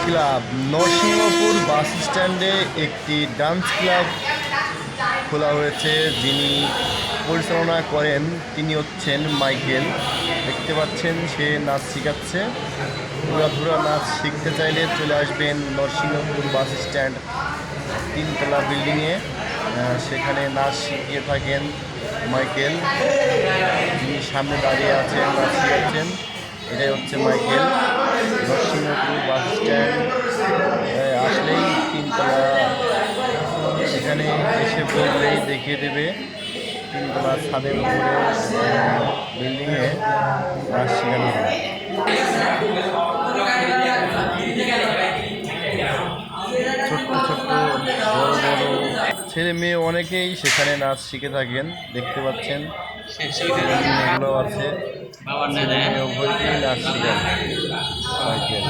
Club Narsinghpur বাস স্ট্যান্ডে একটি dance club খোলা হয়েছে। যিনি পরিচালনা করেন তিনি হচ্ছেন মাইকেল। দেখতে পাচ্ছেন সে নাচ শেখাচ্ছে। উড়াধুরা নাচ শিখতে চাইলে চলে আসবেন নরসিংহপুর বাস স্ট্যান্ড 3তলা বিল্ডিংয়ে। সেখানে নাচ শিখিয়ে থাকেন মাইকেল। যিনি সামনে দাঁড়িয়ে আছেন নাচ শিখাচ্ছেন, এটাই হচ্ছে মাইকেল। নরসিংহপুর বাস স্ট্যান্ড আসলেই 3তলা, সেখানে এসে বললেই দেখিয়ে দেবে। 3তলা ছাদের উপরে বিল্ডিংয়ে নাচ শেখানো হয়। ছোট্ট ছোট্ট বড় বড় ছেলে মেয়ে অনেকেই সেখানে নাচ শিখে থাকেন। দেখতে পাচ্ছেন এগুলো আছে, উভয়কেই নাচ শিখান মাইকেল।